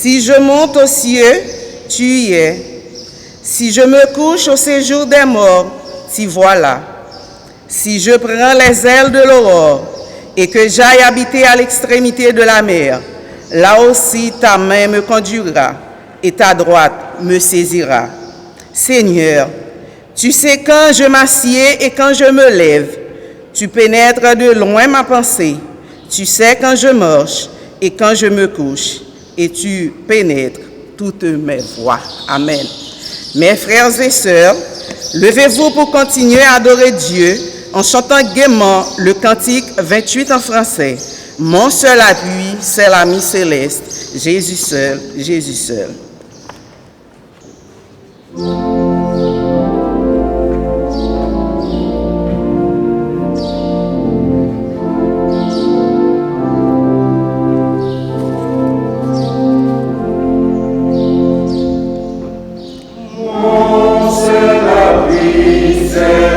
Si je monte aux cieux, tu y es. Si je me couche au séjour des morts, t'y voilà. Si je prends les ailes de l'aurore et que j'aille habiter à l'extrémité de la mer, là aussi ta main me conduira et ta droite me saisira. Seigneur, tu sais quand je m'assieds et quand je me lève. Tu pénètres de loin ma pensée. Tu sais quand je marche et quand je me couche. Et tu pénètres toutes mes voies. Amen. Mes frères et sœurs, levez-vous pour continuer à adorer Dieu en chantant gaiement le cantique 28 en français. Mon seul appui, c'est l'ami céleste. Jésus seul, Jésus seul. Jésus seul,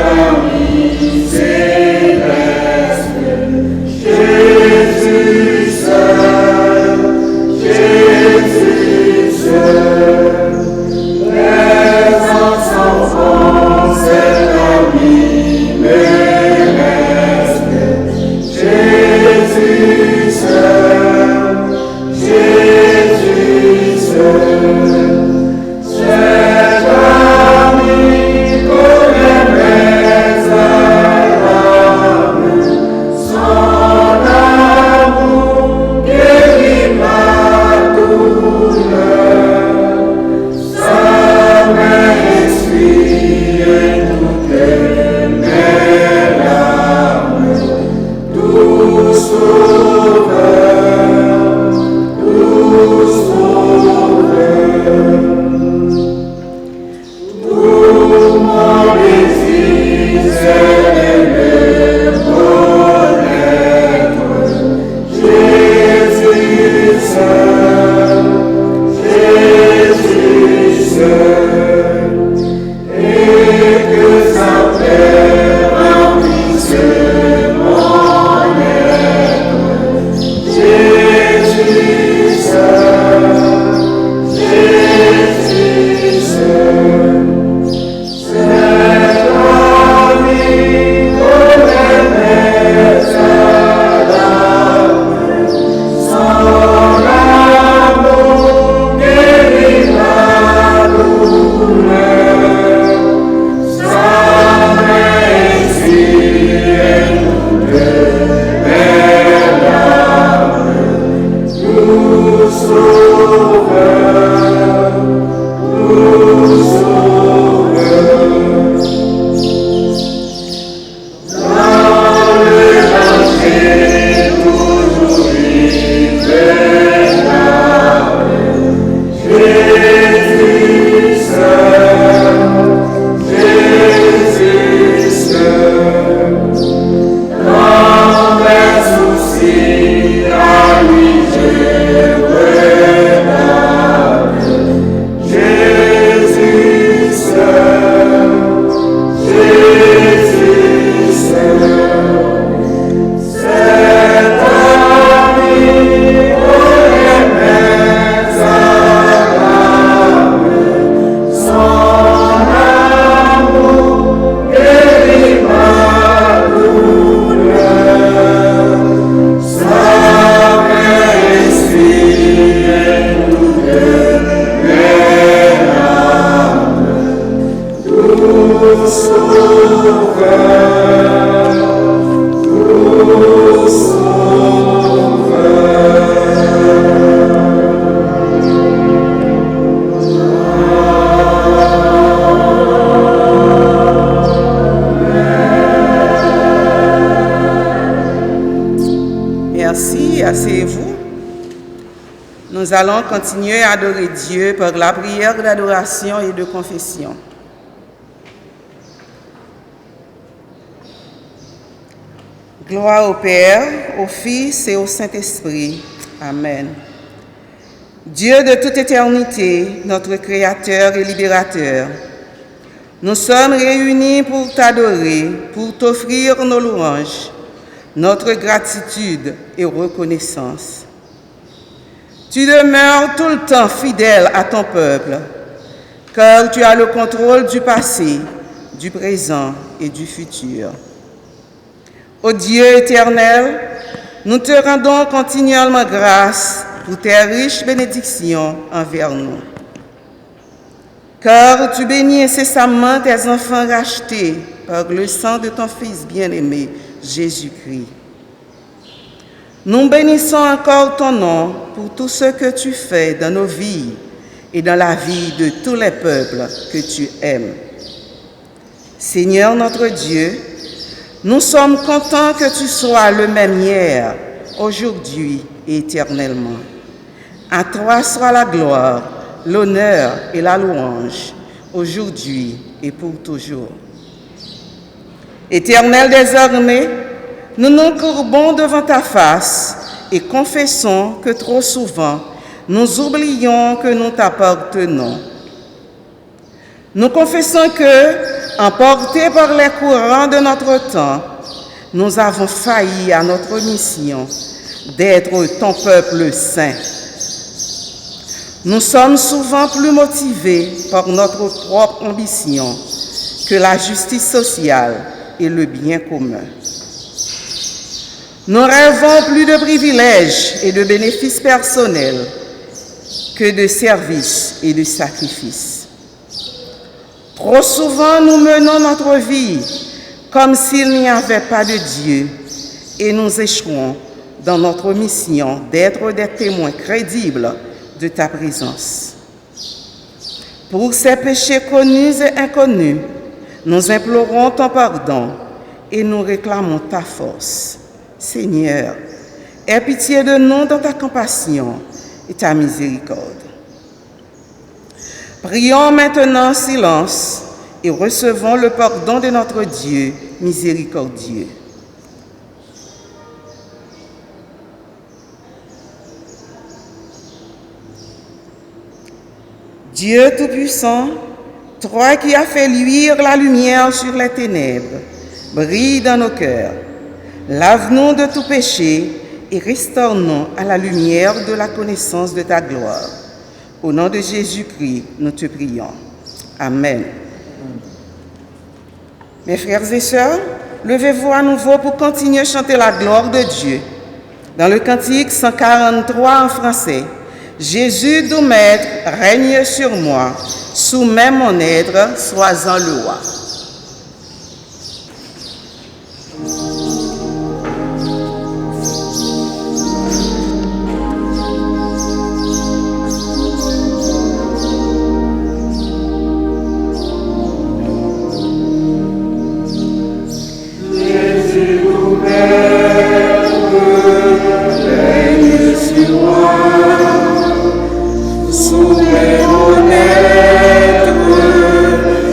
Merci, asseyez-vous. Nous allons continuer à adorer Dieu par la prière d'adoration et de confession. Gloire au Père, au Fils et au Saint-Esprit. Amen. Dieu de toute éternité, notre Créateur et Libérateur, nous sommes réunis pour t'adorer, pour t'offrir nos louanges, notre gratitude et reconnaissance. Tu demeures tout le temps fidèle à ton peuple, car tu as le contrôle du passé, du présent et du futur. Ô Dieu éternel, nous te rendons continuellement grâce pour tes riches bénédictions envers nous. Car tu bénis incessamment tes enfants rachetés par le sang de ton Fils bien-aimé, Jésus-Christ. Nous bénissons encore ton nom pour tout ce que tu fais dans nos vies et dans la vie de tous les peuples que tu aimes. Seigneur notre Dieu, nous sommes contents que tu sois le même hier, aujourd'hui et éternellement. À toi soit la gloire, l'honneur et la louange, aujourd'hui et pour toujours. Éternel désormais, nous nous courbons devant ta face et confessons que trop souvent, nous oublions que nous t'appartenons. Nous confessons que, emportés par les courants de notre temps, nous avons failli à notre mission d'être ton peuple saint. Nous sommes souvent plus motivés par notre propre ambition que la justice sociale et le bien commun. Nous rêvons plus de privilèges et de bénéfices personnels que de services et de sacrifices. Trop souvent, nous menons notre vie comme s'il n'y avait pas de Dieu et nous échouons dans notre mission d'être des témoins crédibles de ta présence. Pour ces péchés connus et inconnus, nous implorons ton pardon et nous réclamons ta force. Seigneur, aie pitié de nous dans ta compassion et ta miséricorde. Prions maintenant en silence et recevons le pardon de notre Dieu miséricordieux. Dieu Tout-Puissant, toi qui as fait luire la lumière sur les ténèbres, brille dans nos cœurs. Lave-nous de tout péché et restaure-nous à la lumière de la connaissance de ta gloire. Au nom de Jésus-Christ, nous te prions. Amen. Mes frères et sœurs, levez-vous à nouveau pour continuer à chanter la gloire de Dieu. Dans le cantique 143 en français, Jésus, doux maître, règne sur moi, soumets mon être, sois-en le roi. Soumets mon être,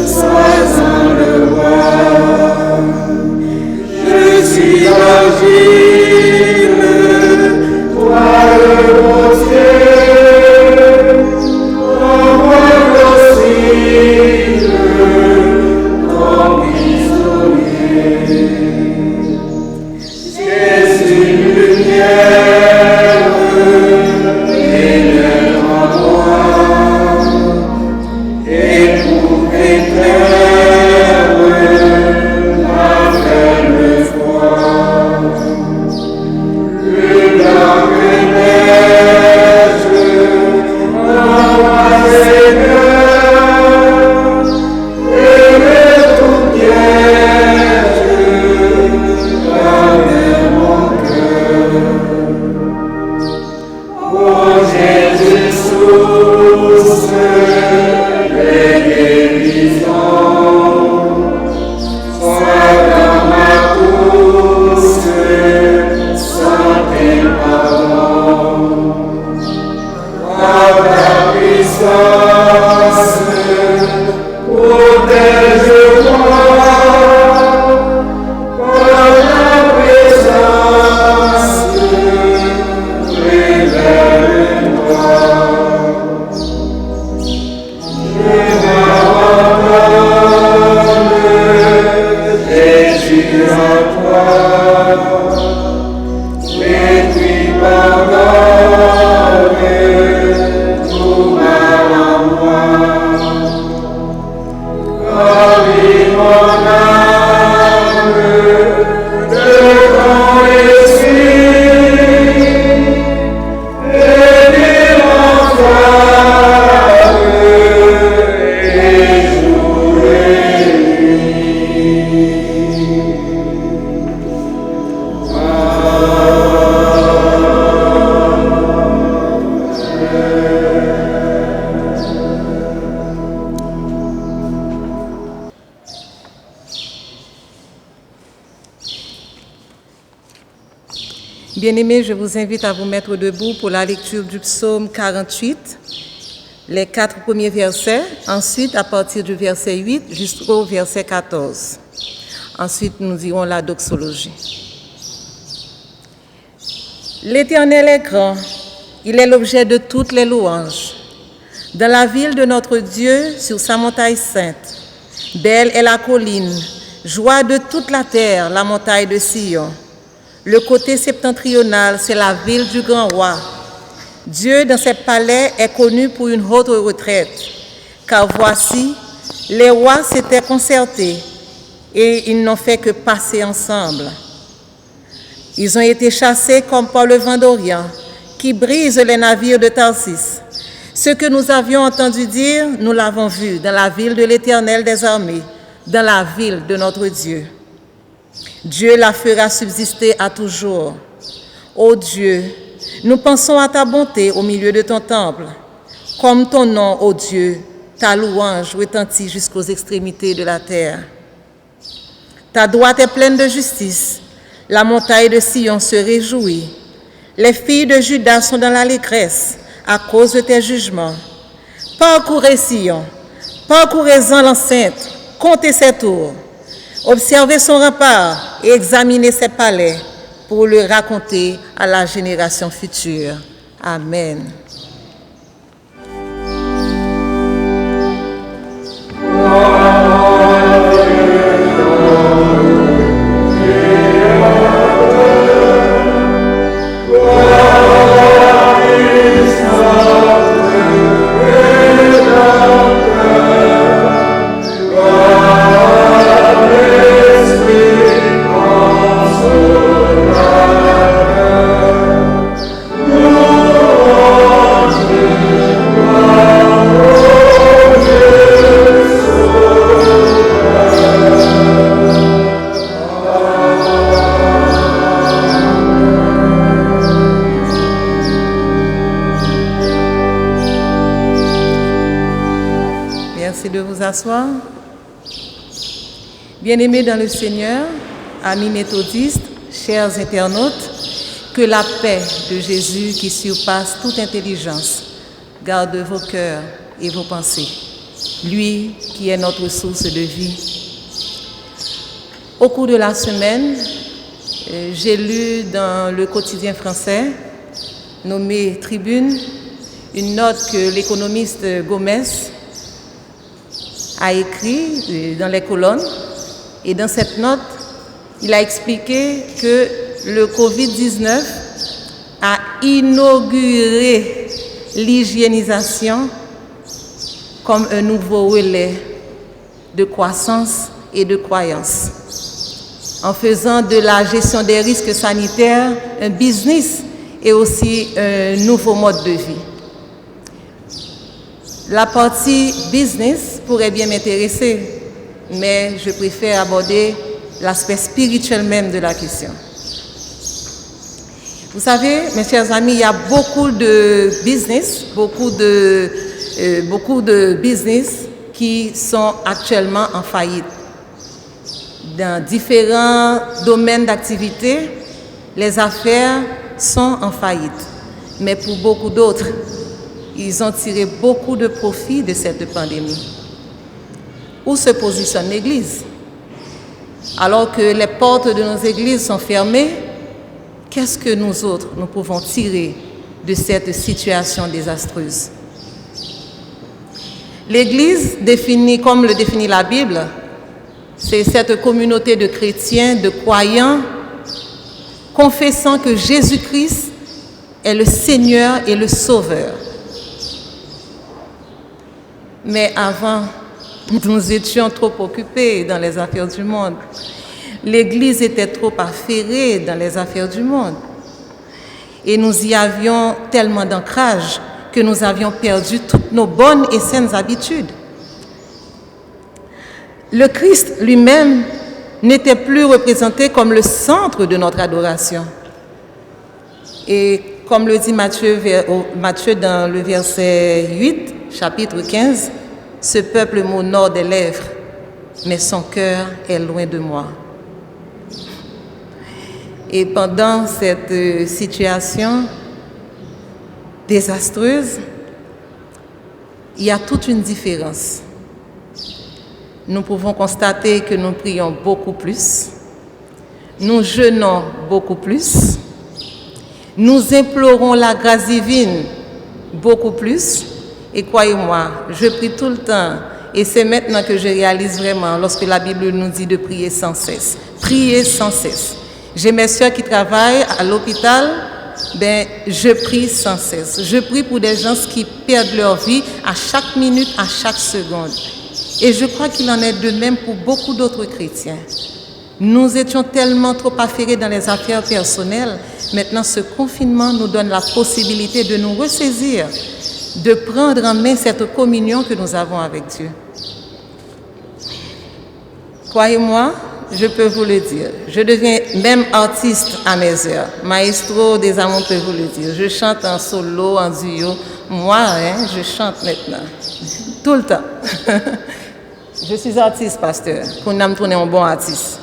sois-en Bien-aimés, je vous invite à vous mettre debout pour la lecture du psaume 48, les 4 premiers versets, ensuite à partir du verset 8 jusqu'au verset 14. Ensuite, nous irons la doxologie. L'Éternel est grand, il est l'objet de toutes les louanges. Dans la ville de notre Dieu, sur sa montagne sainte, belle est la colline, joie de toute la terre, la montagne de Sion. Le côté septentrional, c'est la ville du grand roi. Dieu, dans ses palais, est connu pour une haute retraite. Car voici, les rois s'étaient concertés et ils n'ont fait que passer ensemble. Ils ont été chassés comme par le vent d'Orient, qui brise les navires de Tarsis. Ce que nous avions entendu dire, nous l'avons vu dans la ville de l'Éternel des armées, dans la ville de notre Dieu. Dieu la fera subsister à toujours. Ô Dieu, nous pensons à ta bonté au milieu de ton temple. Comme ton nom, ô Dieu, ta louange retentit jusqu'aux extrémités de la terre. Ta droite est pleine de justice. La montagne de Sion se réjouit. Les filles de Juda sont dans l'allégresse à cause de tes jugements. Parcourez Sion, parcourez-en l'enceinte, comptez ses tours. Observez son rempart et examinez ses palais pour le raconter à la génération future. Amen. Bien-aimés dans le Seigneur, amis méthodistes, chers internautes, que la paix de Jésus qui surpasse toute intelligence garde vos cœurs et vos pensées, lui qui est notre source de vie. Au cours de la semaine, j'ai lu dans le quotidien français, nommé Tribune, une note que l'économiste Gomez a écrite dans les colonnes. Et dans cette note, il a expliqué que le Covid-19 a inauguré l'hygiénisation comme un nouveau relais de croissance et de croyance, en faisant de la gestion des risques sanitaires un business et aussi un nouveau mode de vie. La partie business pourrait bien m'intéresser, mais je préfère aborder l'aspect spirituel même de la question. Vous savez, mes chers amis, il y a beaucoup de business qui sont actuellement en faillite. Dans différents domaines d'activité, les affaires sont en faillite. Mais pour beaucoup d'autres, ils ont tiré beaucoup de profit de cette pandémie. Où se positionne l'Église? Alors que les portes de nos églises sont fermées, qu'est-ce que nous autres, nous pouvons tirer de cette situation désastreuse? L'Église, comme le définit la Bible, C'est cette communauté de chrétiens, de croyants, confessant que Jésus-Christ est le Seigneur et le Sauveur. Mais avant, nous étions trop occupés dans les affaires du monde. L'Église était trop affairée dans les affaires du monde. Et nous y avions tellement d'ancrage que nous avions perdu toutes nos bonnes et saines habitudes. Le Christ lui-même n'était plus représenté comme le centre de notre adoration. Et comme le dit Matthieu dans le verset 8, chapitre 15, « Ce peuple m'honore des lèvres, mais son cœur est loin de moi. » Et pendant cette situation désastreuse, il y a toute une différence. Nous pouvons constater que nous prions beaucoup plus, nous jeûnons beaucoup plus, nous implorons la grâce divine beaucoup plus. Et croyez-moi, je prie tout le temps. Et c'est maintenant que je réalise vraiment, lorsque la Bible nous dit de prier sans cesse. Prier sans cesse. J'ai mes soeurs qui travaillent à l'hôpital, je prie sans cesse. Je prie pour des gens qui perdent leur vie à chaque minute, à chaque seconde. Et je crois qu'il en est de même pour beaucoup d'autres chrétiens. Nous étions tellement trop affairés dans les affaires personnelles. Maintenant, ce confinement nous donne la possibilité de nous ressaisir, de prendre en main cette communion que nous avons avec Dieu. Croyez-moi, je peux vous le dire, je deviens même artiste à mes heures. Maestro des amours peut vous le dire. Je chante en solo, en duo. Moi, je chante maintenant, tout le temps. Je suis artiste, pasteur, pour nous tourner un bon artiste.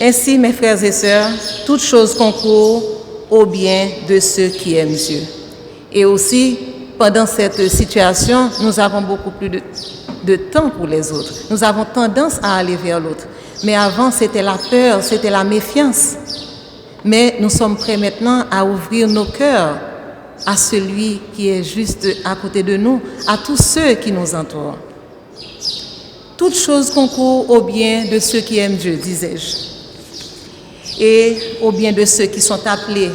Ainsi, mes frères et sœurs, toutes choses concourent au bien de ceux qui aiment Dieu. Et aussi, pendant cette situation, nous avons beaucoup plus de temps pour les autres. Nous avons tendance à aller vers l'autre. Mais avant, c'était la peur, c'était la méfiance. Mais nous sommes prêts maintenant à ouvrir nos cœurs à celui qui est juste à côté de nous, à tous ceux qui nous entourent. Toutes choses concourent au bien de ceux qui aiment Dieu, disais-je, et au bien de ceux qui sont appelés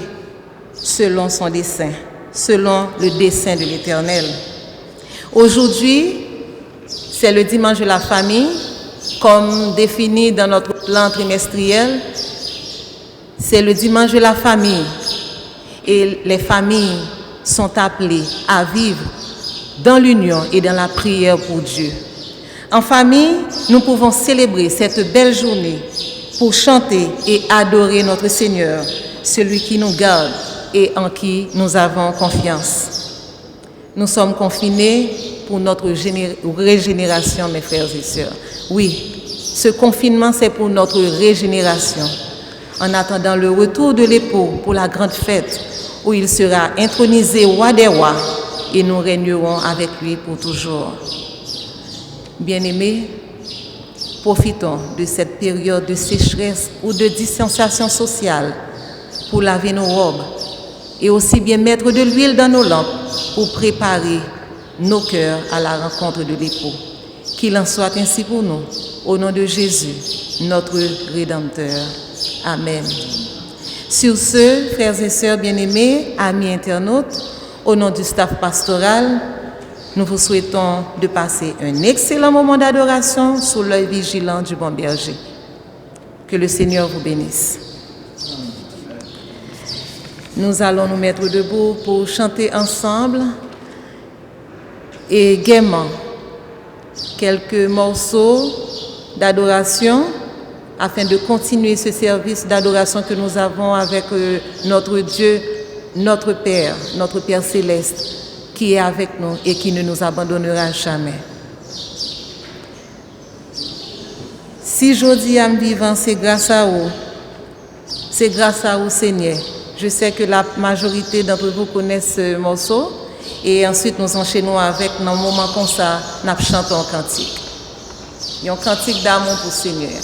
selon son dessein, selon le dessein de l'Éternel. Aujourd'hui, c'est le dimanche de la famille, comme défini dans notre plan trimestriel. C'est le dimanche de la famille et les familles sont appelées à vivre dans l'union et dans la prière pour Dieu. En famille, nous pouvons célébrer cette belle journée pour chanter et adorer notre Seigneur, celui qui nous garde et en qui nous avons confiance. Nous sommes confinés pour notre régénération, mes frères et sœurs. Oui, ce confinement, c'est pour notre régénération, en attendant le retour de l'époux pour la grande fête, où il sera intronisé roi des rois et nous régnerons avec lui pour toujours. Bien-aimés, profitons de cette période de sécheresse ou de distanciation sociale pour laver nos robes et aussi bien mettre de l'huile dans nos lampes pour préparer nos cœurs à la rencontre de l'époux. Qu'il en soit ainsi pour nous, au nom de Jésus, notre Rédempteur. Amen. Sur ce, frères et sœurs bien-aimés, amis internautes, au nom du staff pastoral, nous vous souhaitons de passer un excellent moment d'adoration sous l'œil vigilant du bon berger. Que le Seigneur vous bénisse. Nous allons nous mettre debout pour chanter ensemble et gaiement quelques morceaux d'adoration afin de continuer ce service d'adoration que nous avons avec notre Dieu, notre Père céleste, qui est avec nous et qui ne nous abandonnera jamais. Si je dis à me vivant, c'est grâce à vous. C'est grâce à vous, Seigneur. Je sais que la majorité d'entre vous connaissent ce morceau. Et ensuite, nous enchaînons avec, dans un moment comme ça, nous chantons un cantique. Il y a un cantique d'amour pour le Seigneur.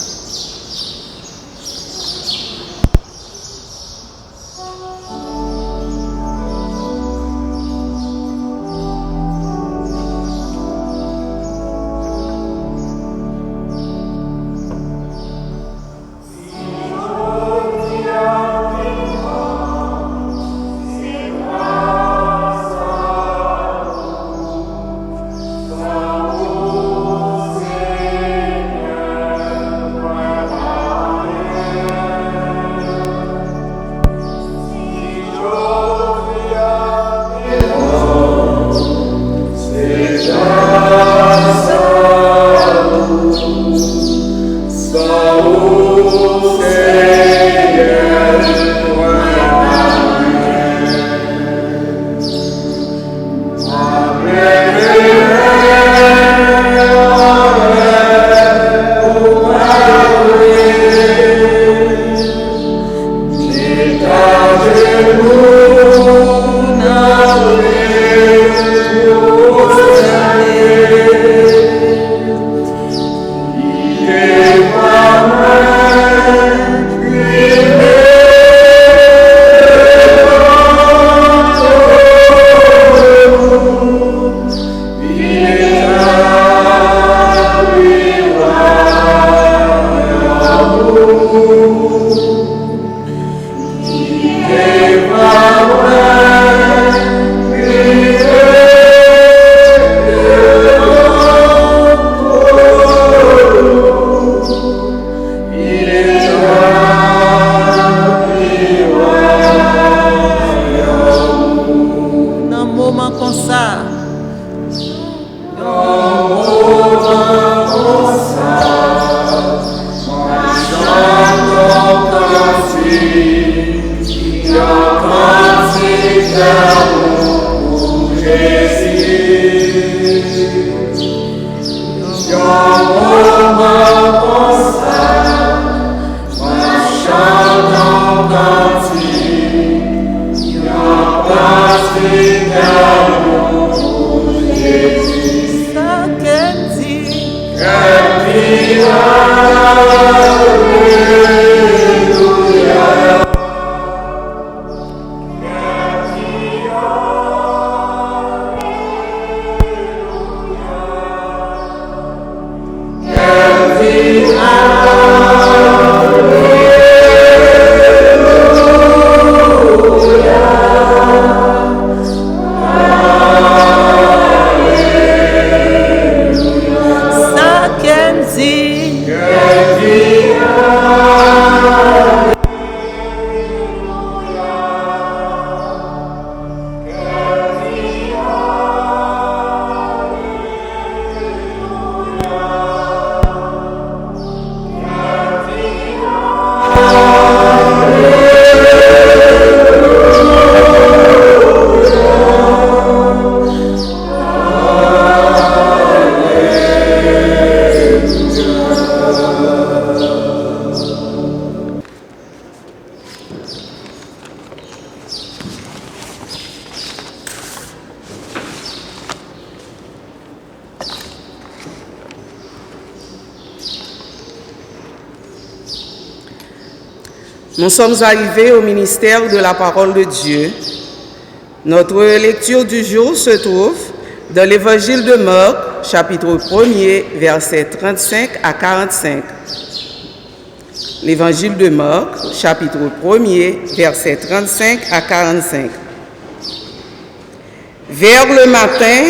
Nous sommes arrivés au ministère de la parole de Dieu. Notre lecture du jour se trouve dans l'évangile de Marc, chapitre 1er, versets 35 à 45. L'évangile de Marc, chapitre 1er, versets 35 à 45. Vers le matin,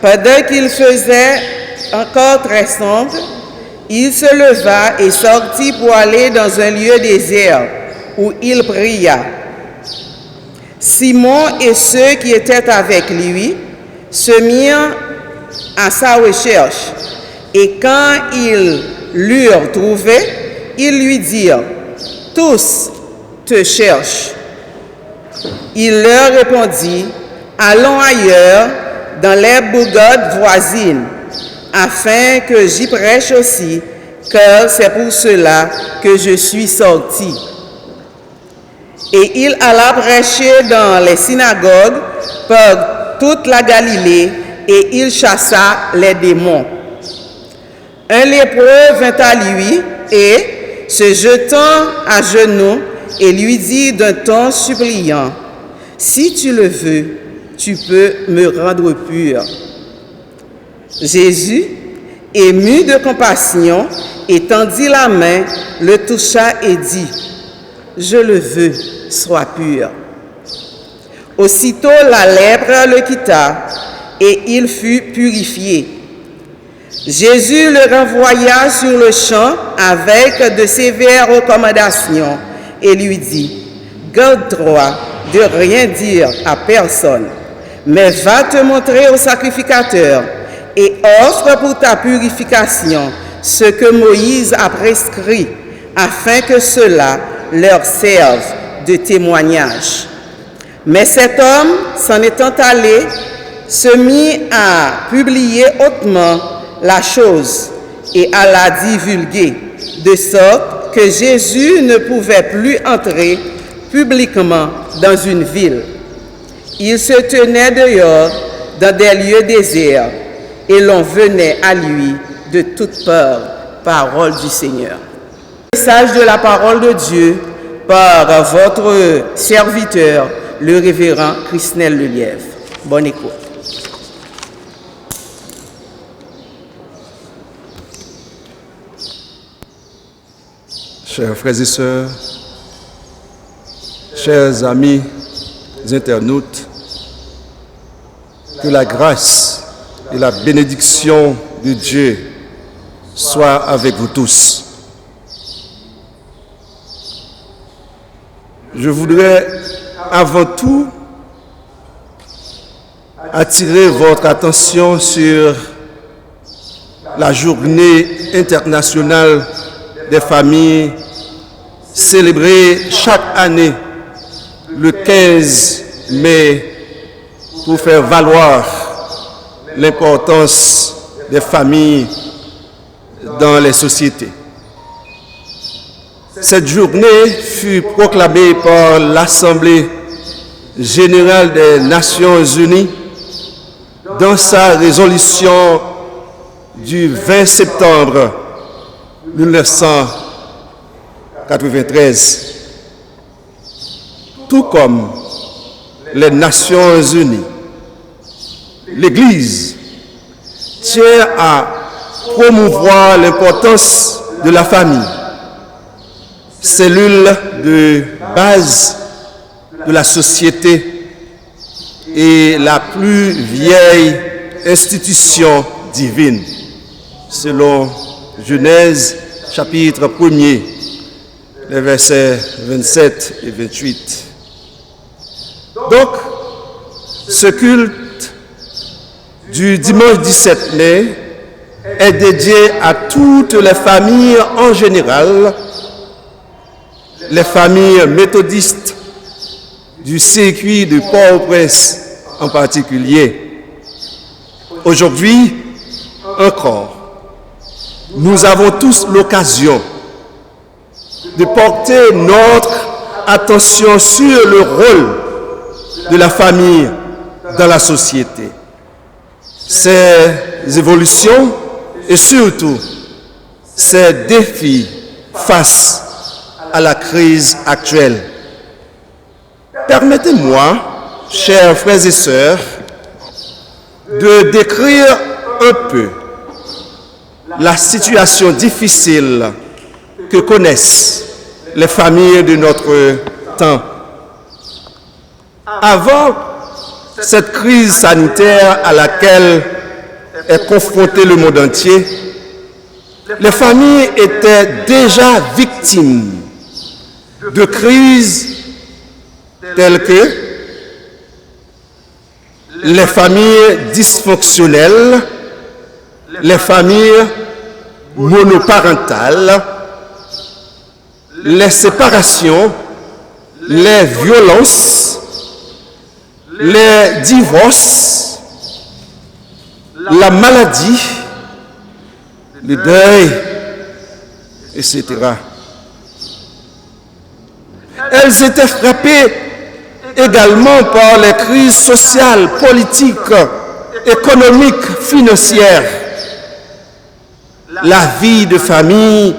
pendant qu'il faisait encore très sombre, il se leva et sortit pour aller dans un lieu désert où il pria. Simon et ceux qui étaient avec lui se mirent à sa recherche, et quand ils l'eurent trouvé, ils lui dirent: « Tous te cherchent. » Il leur répondit: « Allons ailleurs, dans les bourgades voisines, afin que j'y prêche aussi, car c'est pour cela que je suis sorti. » Et il alla prêcher dans les synagogues par toute la Galilée, et il chassa les démons. Un lépreux vint à lui et, se jetant à genoux, et lui dit d'un ton suppliant: « Si tu le veux, tu peux me rendre pur. » Jésus, ému de compassion, étendit la main, le toucha et dit: « Je le veux, sois pur. » Aussitôt la lèpre le quitta, et il fut purifié. Jésus le renvoya sur le champ avec de sévères recommandations et lui dit: « Garde-toi de rien dire à personne, mais va te montrer au sacrificateur et offre pour ta purification ce que Moïse a prescrit afin que cela leur serve de témoignage. Mais cet homme, s'en étant allé, se mit à publier hautement la chose et à la divulguer, de sorte que Jésus ne pouvait plus entrer publiquement dans une ville. Il se tenait dehors dans des lieux déserts et l'on venait à lui de toute peur. Parole du Seigneur. Message de la parole de Dieu par votre serviteur, le révérend Christnel Lelièvre. Bonne écoute. Chers frères et sœurs, chers amis internautes, que la grâce et la bénédiction de Dieu soient avec vous tous. Je voudrais avant tout attirer votre attention sur la journée internationale des familles célébrée chaque année le 15 mai pour faire valoir l'importance des familles dans les sociétés. Cette journée fut proclamée par l'Assemblée générale des Nations unies dans sa résolution du 20 septembre 1993. Tout comme les Nations unies, l'Église tient à promouvoir l'importance de la famille, cellule de base de la société et la plus vieille institution divine, selon Genèse chapitre 1er, les versets 27 et 28. Donc, ce culte du dimanche 17 mai est dédié à toutes les familles en général, les familles méthodistes du circuit de Port-au-Prince en particulier. Aujourd'hui, encore, nous avons tous l'occasion de porter notre attention sur le rôle de la famille dans la société. Ces évolutions et surtout ces défis face à la crise actuelle. Permettez-moi, chers frères et sœurs, de décrire un peu la situation difficile que connaissent les familles de notre temps. Avant cette crise sanitaire à laquelle est confronté le monde entier, les familles étaient déjà victimes de crises telles que les familles dysfonctionnelles, les familles monoparentales, les séparations, les violences, les divorces, la maladie, le deuil, etc. Elles étaient frappées également par les crises sociales, politiques, économiques, financières. La vie de famille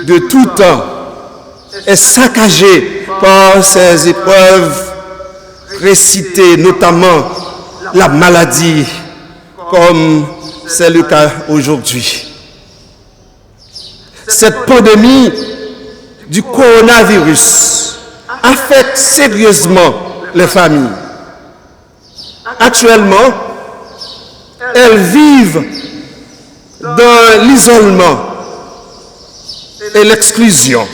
de tout temps est saccagée par ces épreuves précitées, notamment la maladie, comme c'est le cas aujourd'hui. Cette pandémie du coronavirus affecte sérieusement les familles. Actuellement, elles vivent dans l'isolement et l'exclusion.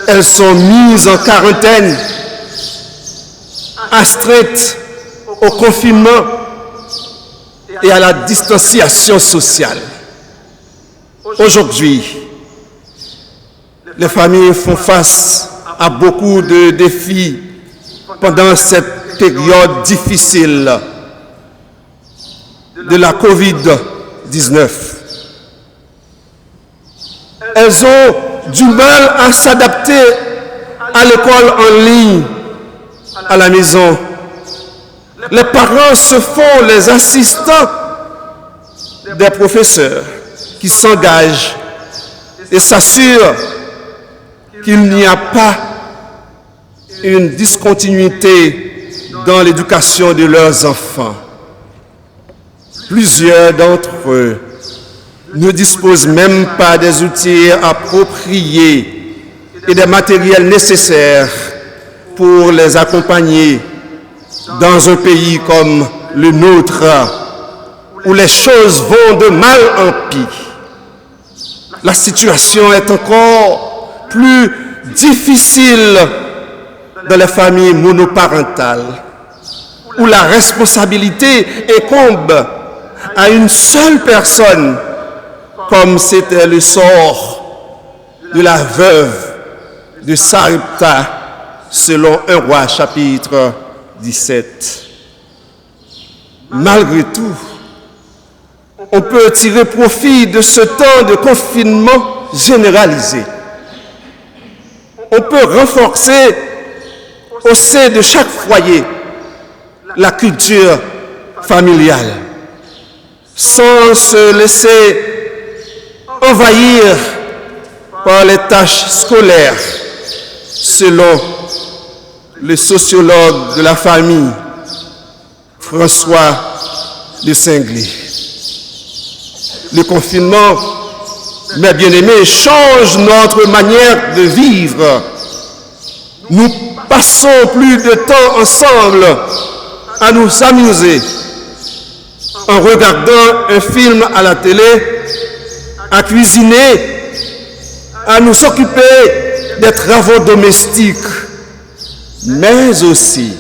Elles sont mises en quarantaine, astreintes au confinement et à la distanciation sociale. Aujourd'hui, les familles font face à beaucoup de défis pendant cette période difficile de la COVID-19. Elles ont du mal à s'adapter à l'école en ligne, à la maison. Les parents se font les assistants des professeurs qui s'engagent et s'assurent qu'il n'y a pas une discontinuité dans l'éducation de leurs enfants. Plusieurs d'entre eux ne disposent même pas des outils appropriés et des matériels nécessaires pour les accompagner dans un pays comme le nôtre, où les choses vont de mal en pis. La situation est encore plus difficile dans les familles monoparentales, où la responsabilité incombe à une seule personne, comme c'était le sort de la veuve de Sarepta, selon 1 Roi chapitre 17. Malgré tout, on peut tirer profit de ce temps de confinement généralisé. On peut renforcer au sein de chaque foyer la culture familiale, sans se laisser envahir par les tâches scolaires, selon le sociologue de la famille, François de Cinglé. Le confinement, mes bien-aimés, change notre manière de vivre. Nous passons plus de temps ensemble à nous amuser, en regardant un film à la télé, à cuisiner, à nous occuper des travaux domestiques, mais aussi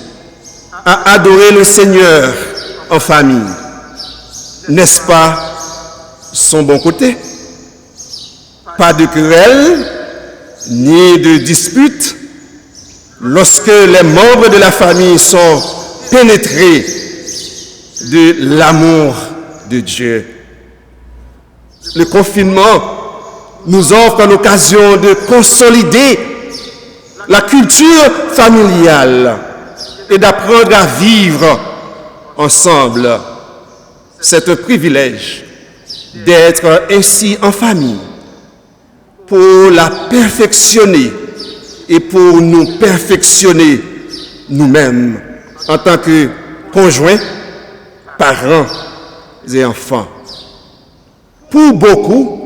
à adorer le Seigneur en famille. N'est-ce pas son bon côté? Pas de querelle, ni de dispute, lorsque les membres de la famille sont pénétrés de l'amour de Dieu. Le confinement nous offre l'occasion de consolider la culture familiale et d'apprendre à vivre ensemble. C'est un privilège d'être ainsi en famille pour la perfectionner et pour nous perfectionner nous-mêmes en tant que conjoints, parents et enfants. Pour beaucoup,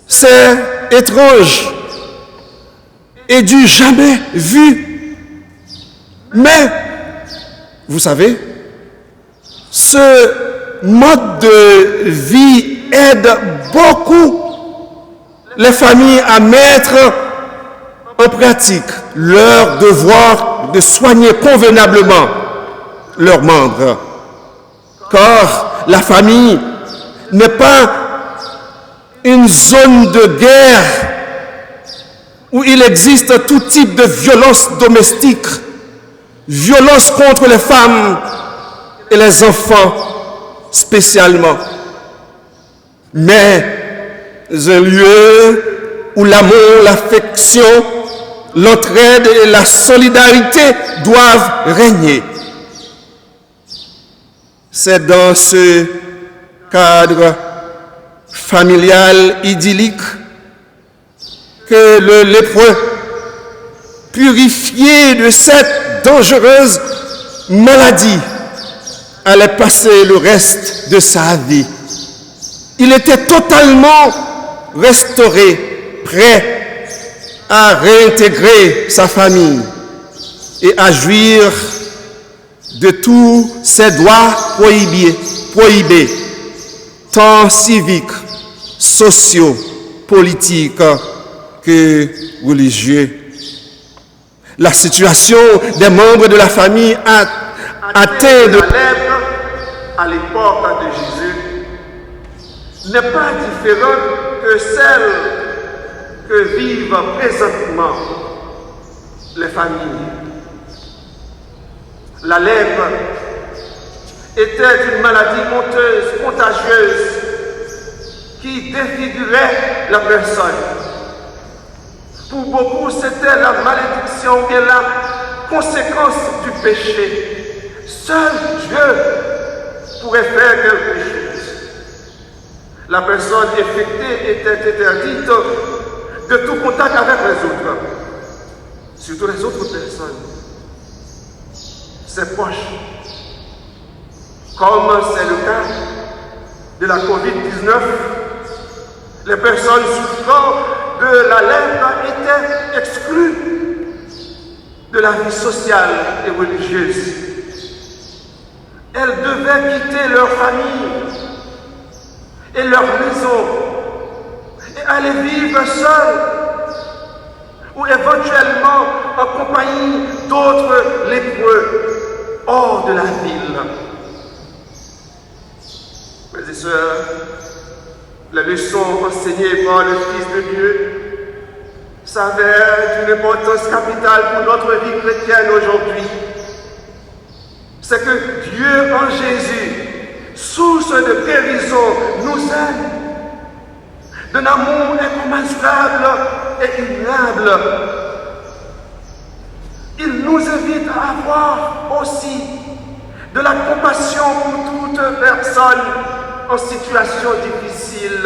c'est étrange et du jamais vu. Mais, vous savez, ce mode de vie aide beaucoup les familles à mettre en pratique leur devoir de soigner convenablement leurs membres. Car la famille n'est pas une zone de guerre où il existe tout type de violence domestique, violence contre les femmes et les enfants spécialement, mais un lieu où l'amour, l'affection, l'entraide et la solidarité doivent régner. C'est dans ce cadre familial idyllique que le lépreux, purifié de cette dangereuse maladie, allait passer le reste de sa vie. Il était totalement restauré, prêt à réintégrer sa famille et à jouir de tous ses droits prohibés, tant civiques, sociaux, politiques que religieux. La situation des membres de la famille atteints de lèpre à l'époque de Jésus n'est pas différente que celle que vivent présentement les familles. La lèpre était une maladie honteuse, contagieuse, qui défigurait la personne. Pour beaucoup, c'était la malédiction et la conséquence du péché. Seul Dieu pourrait faire quelque chose. La personne infectée était interdite de tout contact avec les autres, surtout les autres personnes, ses proches. Comme c'est le cas de la COVID-19, les personnes souffrant de la lèpre étaient exclues de la vie sociale et religieuse. Elles devaient quitter leur famille et leur maison et aller vivre seules ou éventuellement en compagnie d'autres lépreux hors de la ville. Mes sœurs, la leçon enseignée par le Fils de Dieu s'avère d'une importance capitale pour notre vie chrétienne aujourd'hui. C'est que Dieu en Jésus, source de guérison, nous aime d'un amour incommensurable et immuable. Il nous invite à avoir aussi de la compassion pour toute personne en situation difficile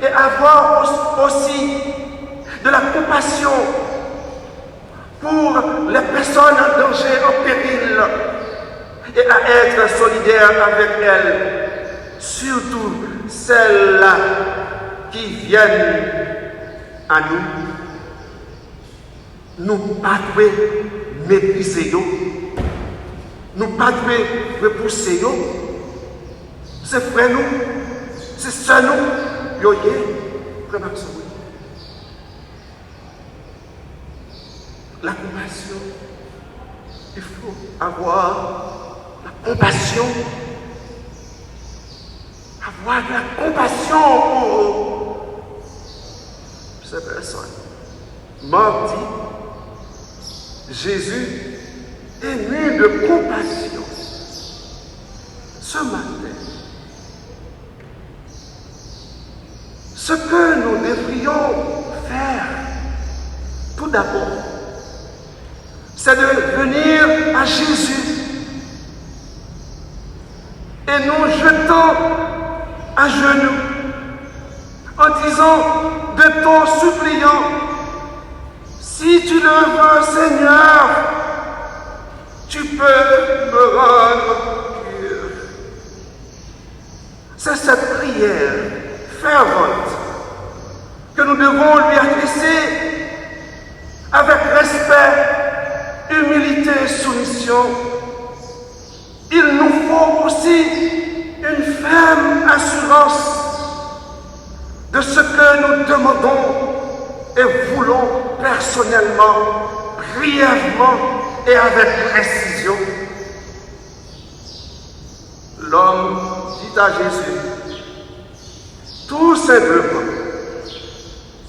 et avoir aussi de la compassion pour les personnes en danger, en péril, et à être solidaire avec elles, surtout celles-là qui viennent à nous pas mépriser, nous pas repousser. C'est frère nous, c'est ça nous, frère Maxime. La compassion, il faut avoir la compassion, avoir de la compassion pour ces personnes. Mardi, Jésus est né de compassion. Ce matin, ce que nous devrions faire, tout d'abord, c'est de venir à Jésus et nous jetons à genoux en disant de ton suppliant, si tu le veux, Seigneur, tu peux me rendre pur. C'est cette prière fervente que nous devons lui adresser avec respect, humilité et soumission. Il nous faut aussi une ferme assurance de ce que nous demandons et voulons personnellement, brièvement et avec précision. L'homme dit à Jésus, tout simplement,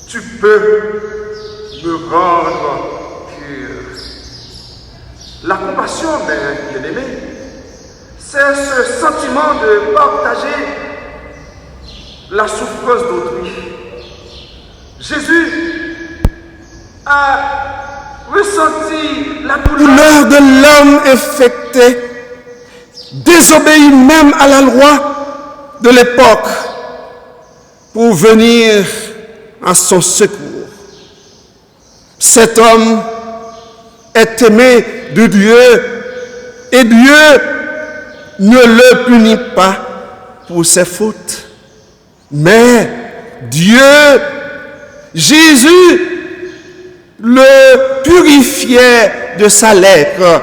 tu peux me rendre pur. La compassion, bien aimé, c'est ce sentiment de partager la souffrance d'autrui. Jésus a ressenti la douleur de l'homme infecté, désobéit même à la loi de l'époque pour venir à son secours. Cet homme est aimé de Dieu et Dieu ne le punit pas pour ses fautes. Mais Dieu, Jésus, le purifiait de sa lèpre.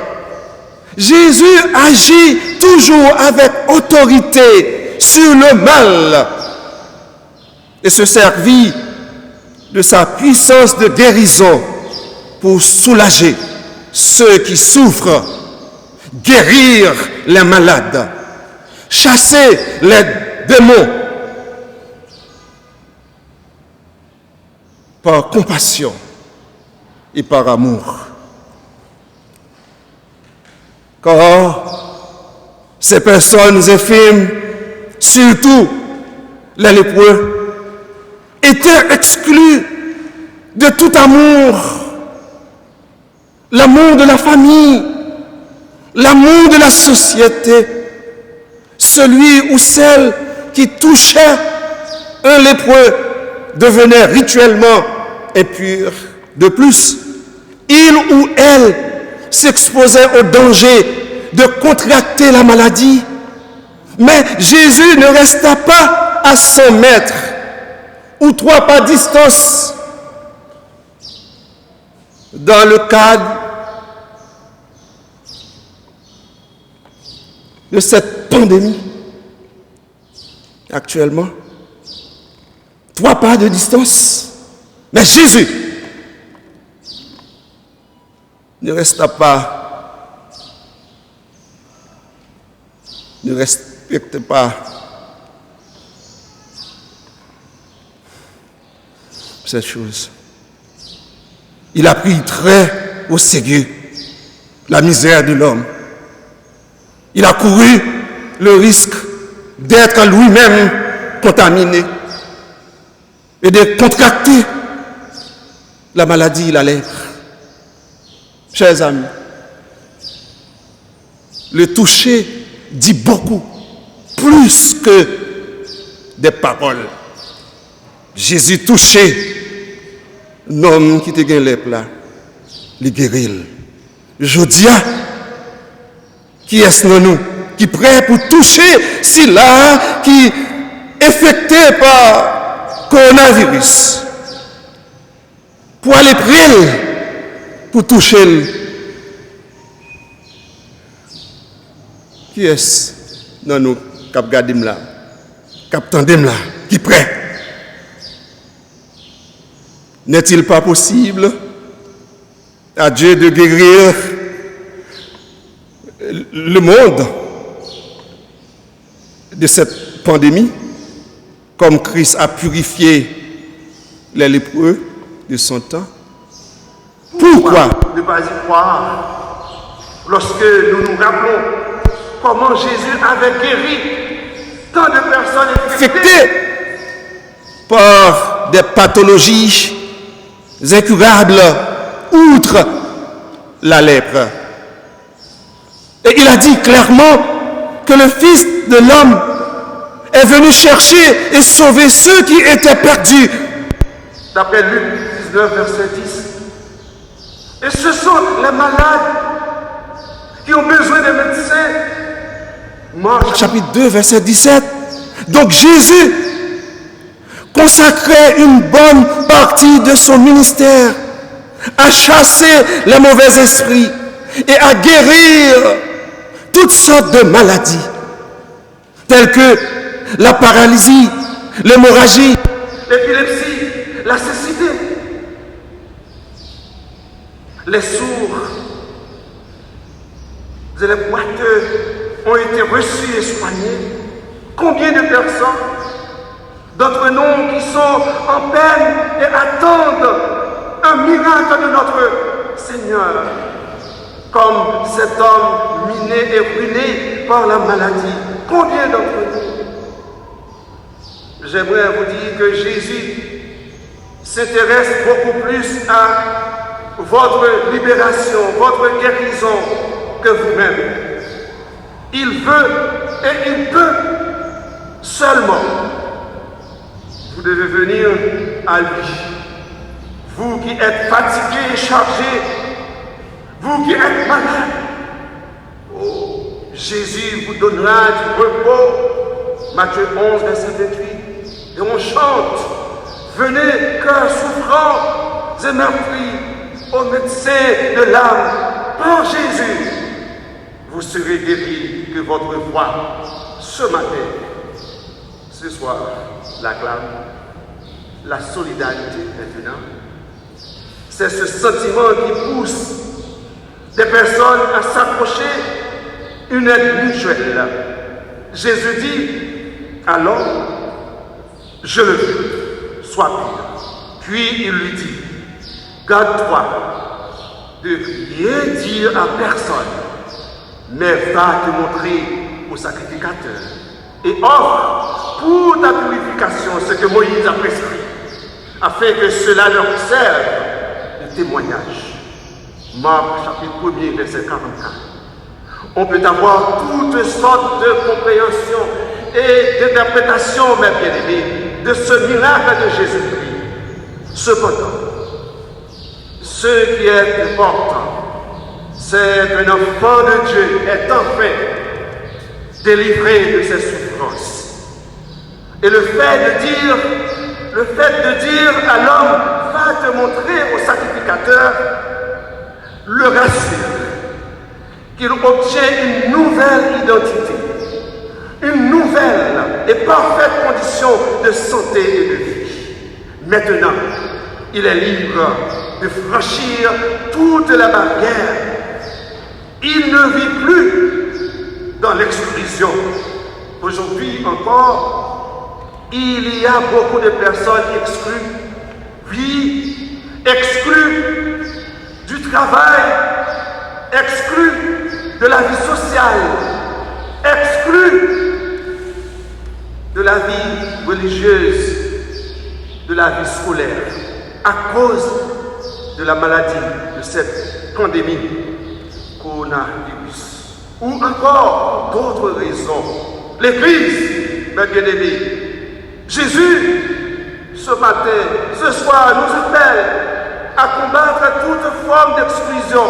Jésus agit toujours avec autorité sur le mal et se servit de sa puissance de guérison pour soulager ceux qui souffrent, guérir les malades, chasser les démons par compassion et par amour. Car ces personnes infimes, surtout les lépreux, étaient exclues de tout amour, l'amour de la famille, l'amour de la société. Celui ou celle qui touchait un lépreux devenait rituellement impur. De plus, il ou elle s'exposait au danger de contracter la maladie. Mais Jésus ne resta pas à 100 mètres ou 3 pas de distance. Dans le cadre de cette pandémie, actuellement, 3 pas de distance. Mais Jésus ne respecte pas cette chose. Il a pris très au sérieux la misère de l'homme. Il a couru le risque d'être lui-même contaminé et de contracter la maladie, la lèpre. Chers amis, le toucher dit beaucoup, plus que des paroles. Jésus touchait l'homme qui te gagne lèpre là, les guérit. Jodia, qui est-ce nous qui est prêt pour toucher si là qui est affecté par coronavirus, pour aller prier, pour toucher. Qui est-ce non nous qui regardons là, qui attendons là, qui est prêt? N'est-il pas possible à Dieu de guérir le monde de cette pandémie, comme Christ a purifié les lépreux de son temps? Pourquoi ne pas y croire lorsque nous nous rappelons comment Jésus avait guéri tant de personnes affectées par des pathologies incurables outre la lèpre? Et il a dit clairement que le Fils de l'homme est venu chercher et sauver ceux qui étaient perdus. D'après Luc 19, verset 10. Et ce sont les malades qui ont besoin de médecins. Marc chapitre 2, verset 17. Donc Jésus consacrait une bonne partie de son ministère à chasser les mauvais esprits et à guérir toutes sortes de maladies, telles que la paralysie, l'hémorragie, l'épilepsie, la cécité. Les sourds et les boiteux ont été reçus et soignés. Combien de personnes d'entre nous qui sont en peine et attendent un miracle de notre Seigneur, comme cet homme miné et ruiné par la maladie? Combien d'entre nous? J'aimerais vous dire que Jésus s'intéresse beaucoup plus à votre libération, votre guérison que vous-même. Il veut et il peut seulement. Vous devez venir à lui. Vous qui êtes fatigués et chargés, vous qui êtes malades, oh, Jésus vous donnera du repos. Matthieu 11, verset 28. Et on chante, venez, cœurs souffrants et meurtris, au médecin de l'âme, par Jésus, vous serez guéris de votre voix. Ce matin, ce soir, l'acclame, la solidarité maintenant. C'est ce sentiment qui pousse des personnes à s'approcher une aide mutuelle. Jésus dit, alors, je le veux, sois pur. Puis il lui dit, garde-toi de rien dire à personne, mais va te montrer au sacrificateur et offre pour ta purification ce que Moïse a prescrit, afin que cela leur serve de témoignage. Marc chapitre 1er, verset 44. On peut avoir toutes sortes de compréhensions et d'interprétations, mes bien-aimés, de ce miracle de Jésus-Christ. Cependant, ce qui est important, c'est qu'un enfant de Dieu est enfin délivré de ses souffrances. Et le fait de dire à l'homme, va te montrer au sacrificateur, le rassure qu'il obtient une nouvelle identité, une nouvelle et parfaite condition de santé et de vie. Maintenant, il est libre de franchir toute la barrière. Il ne vit plus dans l'exclusion. Aujourd'hui encore, il y a beaucoup de personnes exclues. Oui, exclues du travail, exclues de la vie sociale, exclues de la vie religieuse, de la vie scolaire, à cause de la maladie, de cette pandémie coronavirus, ou encore d'autres raisons. L'Église, mes bien-aimés, Jésus, ce matin, ce soir, nous appelle à combattre toute forme d'exclusion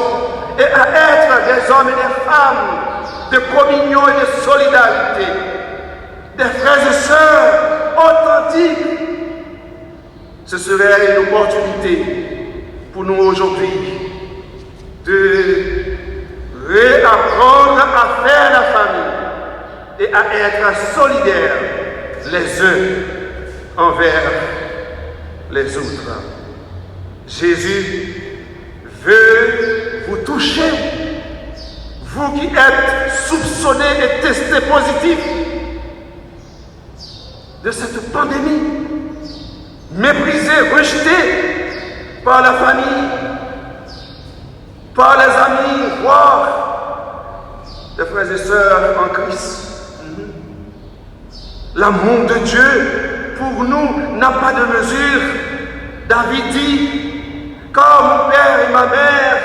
et à être des hommes et des femmes de communion et de solidarité, des frères et sœurs authentiques. Ce serait une opportunité pour nous aujourd'hui de réapprendre à faire la famille et à être solidaires les uns envers les autres. Jésus veut vous toucher, vous qui êtes soupçonnés et testés positifs de cette pandémie, méprisés, rejetés par la famille, par les amis, voire les frères et sœurs en Christ. L'amour de Dieu pour nous n'a pas de mesure. David dit, quand mon père et ma mère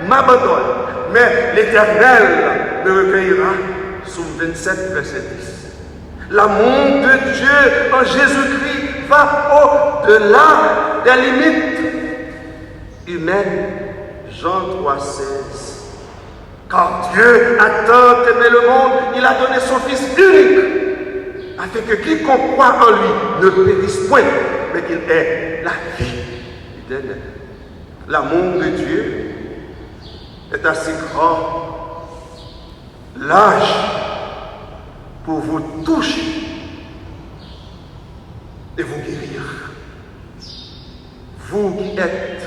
m'abandonnent, mais l'Éternel me recueillera. Psaume 27, verset 10. L'amour de Dieu en Jésus-Christ va au-delà des limites humaines. Jean 3, 16. Car Dieu a tant aimé le monde, il a donné son Fils unique, afin que quiconque croit en lui ne périsse point, mais qu'il ait la vie éternelle. L'amour de Dieu est assez grand, large, pour vous toucher et vous guérir. Vous qui êtes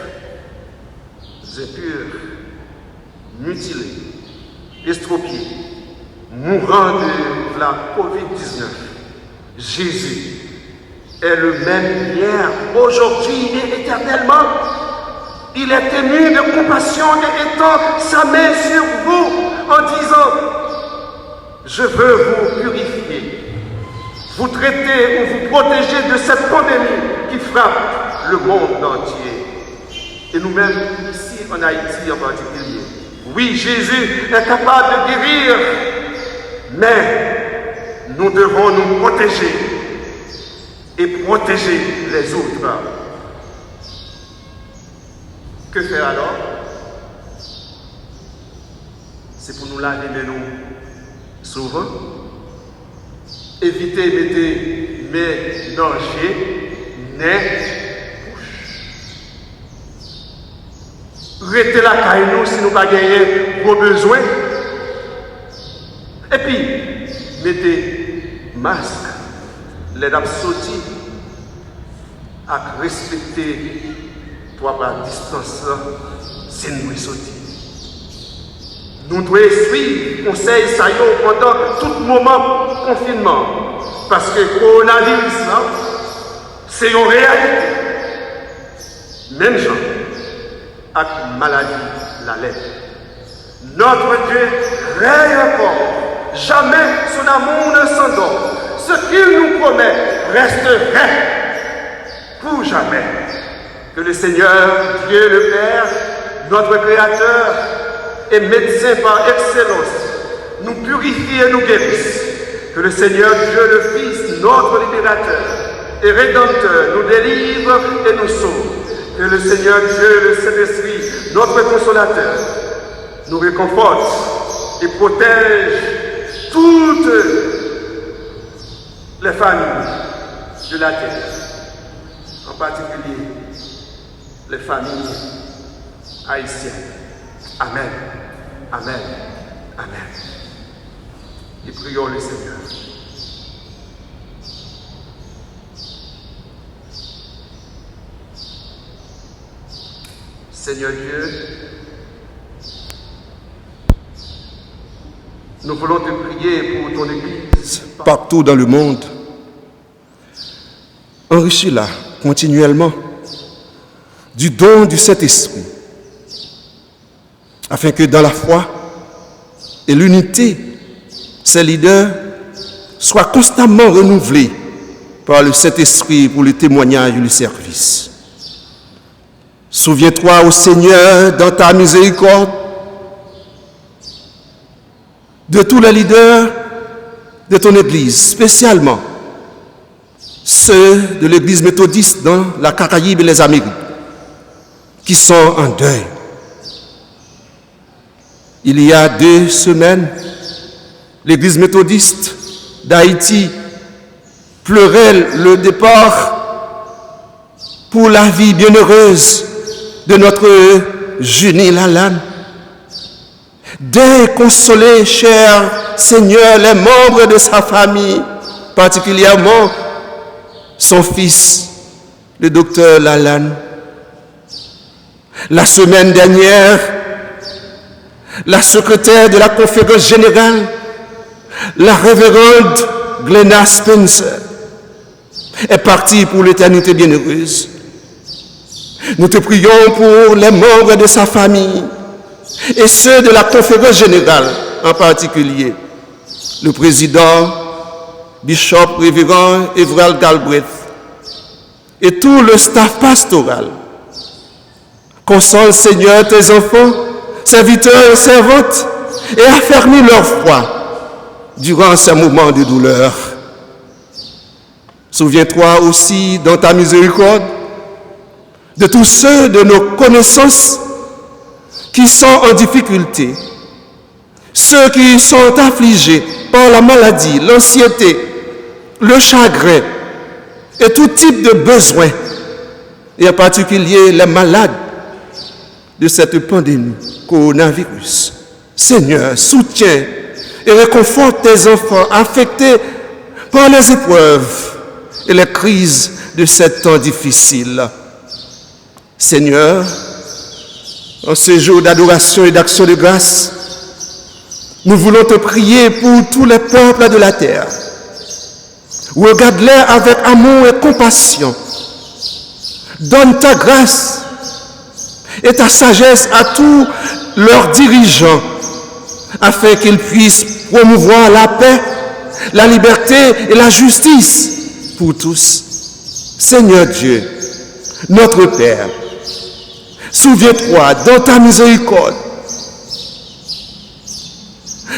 impurs, mutilés, estropiés, mourant de la COVID-19, Jésus est le même hier, aujourd'hui et éternellement. Il est ému de compassion et étend sa main sur vous en disant, je veux vous purifier, vous traiter ou vous protéger de cette pandémie qui frappe le monde entier. Et nous-mêmes, ici en Haïti en particulier. Oui, Jésus est capable de guérir, mais nous devons nous protéger et protéger les autres. Que faire alors? C'est pour nous laver les mains souvent, éviter de mettre danger, nez, rester la caille nous si nous n'avons pas gagné vos besoins. Et puis, mettez masque, les dames sortis, à respecter trois par distance, c'est nous sortis. Nous devons suivre conseil ça pendant tout moment confinement. Parce que le coronavirus, c'est une réalité. même gens, avec maladie, la lèpre. Notre Dieu règne encore. Jamais son amour ne s'endort. Ce qu'il nous promet resterait pour jamais. Que le Seigneur, Dieu le Père, notre Créateur et médecin par excellence, nous purifie et nous guérisse. Que le Seigneur Dieu le Fils, notre libérateur et rédempteur, nous délivre et nous sauve. Que le Seigneur Dieu, le Saint-Esprit, notre consolateur, nous réconforte et protège toutes les familles de la terre, en particulier les familles haïtiennes. Amen, amen, amen. Et prions le Seigneur. Seigneur Dieu, nous voulons te prier pour ton Église. Partout dans le monde, enrichis-la continuellement du don du Saint-Esprit, afin que dans la foi et l'unité, ces leaders soient constamment renouvelés par le Saint-Esprit pour le témoignage et le service. Souviens-toi, ô Seigneur, dans ta miséricorde, de tous les leaders de ton Église, spécialement ceux de l'Église méthodiste dans la Caraïbe et les Amériques, qui sont en deuil. Il y a 2 semaines, l'Église méthodiste d'Haïti pleurait le départ pour la vie bienheureuse de notre Junie Lalanne. Déconsoler, cher Seigneur, les membres de sa famille, particulièrement son fils, le docteur Lalanne. La semaine dernière, la secrétaire de la conférence générale, la révérende Glenna Spencer, est partie pour l'éternité bienheureuse. Nous te prions pour les membres de sa famille et ceux de la conférence générale en particulier. Le président, Bishop Révérend Everald Galbraith et tout le staff pastoral. Console, Seigneur, tes enfants, serviteurs et servantes, et affermis leur foi durant ces moments de douleur. Souviens-toi aussi, dans ta miséricorde, de tous ceux de nos connaissances qui sont en difficulté, ceux qui sont affligés par la maladie, l'anxiété, le chagrin et tout type de besoins, et en particulier les malades de cette pandémie, coronavirus. Seigneur, soutiens et réconforte tes enfants affectés par les épreuves et les crises de ce temps difficile. Seigneur, en ce jour d'adoration et d'action de grâce, nous voulons te prier pour tous les peuples de la terre. Regarde-les avec amour et compassion. Donne ta grâce et ta sagesse à tous leurs dirigeants, afin qu'ils puissent promouvoir la paix, la liberté et la justice pour tous. Seigneur Dieu, notre Père, souviens-toi dans ta miséricorde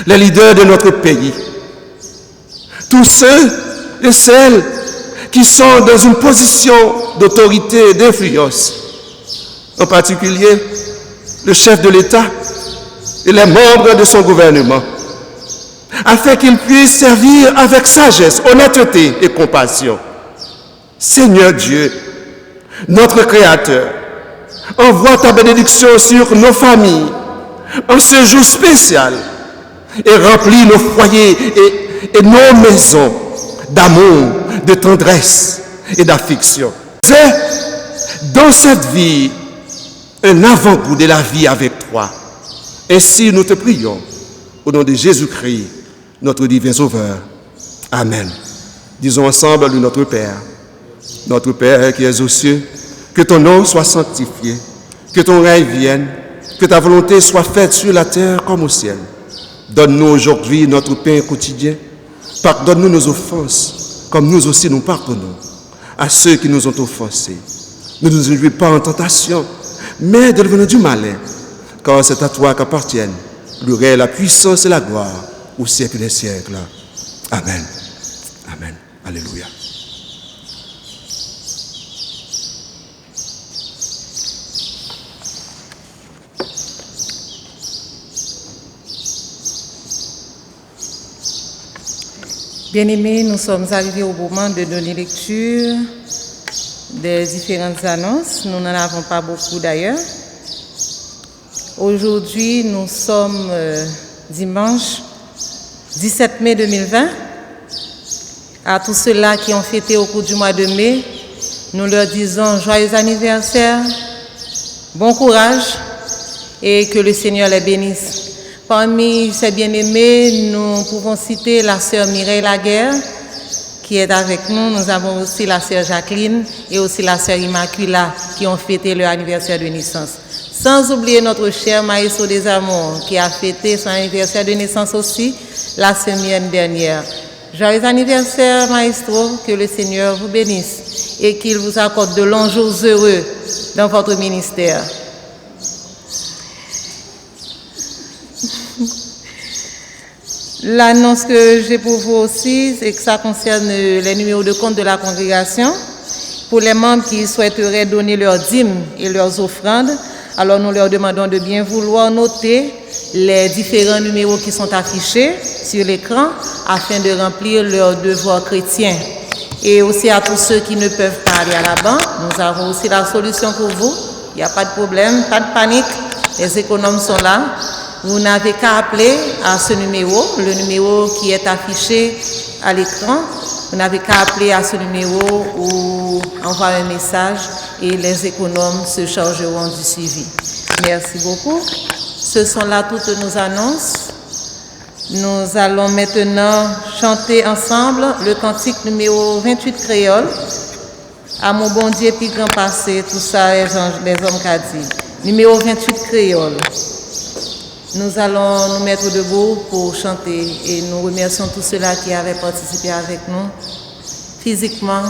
les leaders de notre pays, tous ceux et celles qui sont dans une position d'autorité et d'influence, en particulier le chef de l'État et les membres de son gouvernement, afin qu'ils puissent servir avec sagesse, honnêteté et compassion. Seigneur Dieu, notre Créateur, envoie ta bénédiction sur nos familles en ce jour spécial et remplis nos foyers et nos maisons d'amour, de tendresse et d'affection. C'est dans cette vie un avant-goût de la vie avec toi. Ainsi nous te prions au nom de Jésus-Christ, notre divin Sauveur. Amen. Disons ensemble le Notre Père. Notre Père qui es aux cieux, Que ton nom soit sanctifié, que ton règne vienne, que ta volonté soit faite sur la terre comme au ciel. Donne-nous aujourd'hui notre pain quotidien. Pardonne-nous nos offenses, comme nous aussi nous pardonnons à ceux qui nous ont offensés. Ne nous induis pas en tentation, mais délivre-nous du malin, car c'est à toi qu'appartiennent le règne, la puissance et la gloire au siècle des siècles. Amen. Amen. Alléluia. Bien-aimés, nous sommes arrivés au moment de donner lecture des différentes annonces. Nous n'en avons pas beaucoup d'ailleurs. Aujourd'hui, nous sommes dimanche 17 mai 2020. À tous ceux-là qui ont fêté au cours du mois de mai, nous leur disons joyeux anniversaire, bon courage et que le Seigneur les bénisse. Parmi ces bien-aimés, nous pouvons citer la sœur Mireille Laguerre qui est avec nous. Nous avons aussi la sœur Jacqueline et aussi la sœur Immaculata qui ont fêté leur anniversaire de naissance. Sans oublier notre cher Maestro des Amours qui a fêté son anniversaire de naissance aussi la semaine dernière. Joyeux anniversaire, Maestro, que le Seigneur vous bénisse et qu'il vous accorde de longs jours heureux dans votre ministère. L'annonce que j'ai pour vous aussi, c'est que ça concerne les numéros de compte de la congrégation. Pour les membres qui souhaiteraient donner leurs dîmes et leurs offrandes, alors nous leur demandons de bien vouloir noter les différents numéros qui sont affichés sur l'écran afin de remplir leurs devoirs chrétiens. Et aussi à tous ceux qui ne peuvent pas aller à la banque, nous avons aussi la solution pour vous. Il n'y a pas de problème, pas de panique, les économes sont là. Vous n'avez qu'à appeler à ce numéro, le numéro qui est affiché à l'écran. Vous n'avez qu'à appeler à ce numéro ou envoyer un message et les économes se chargeront du suivi. Merci beaucoup. Ce sont là toutes nos annonces. Nous allons maintenant chanter ensemble le cantique numéro 28 créole. À mon bon Dieu, puis grand passé, tout ça, les hommes qu'a dit. Numéro 28 créole. Nous allons nous mettre debout pour chanter et nous remercions tous ceux-là qui avaient participé avec nous, physiquement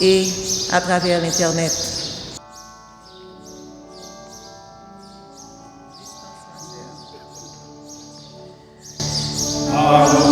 et à travers l'Internet. Amen.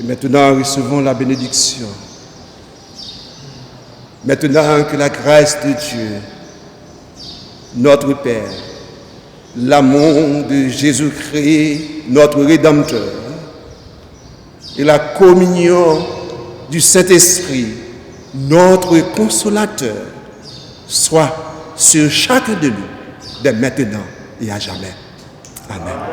Et maintenant, recevons la bénédiction. Maintenant que la grâce de Dieu, notre Père, l'amour de Jésus-Christ, notre Rédempteur, et la communion du Saint-Esprit, notre Consolateur, soit sur chacun de nous, dès maintenant et à jamais. Amen.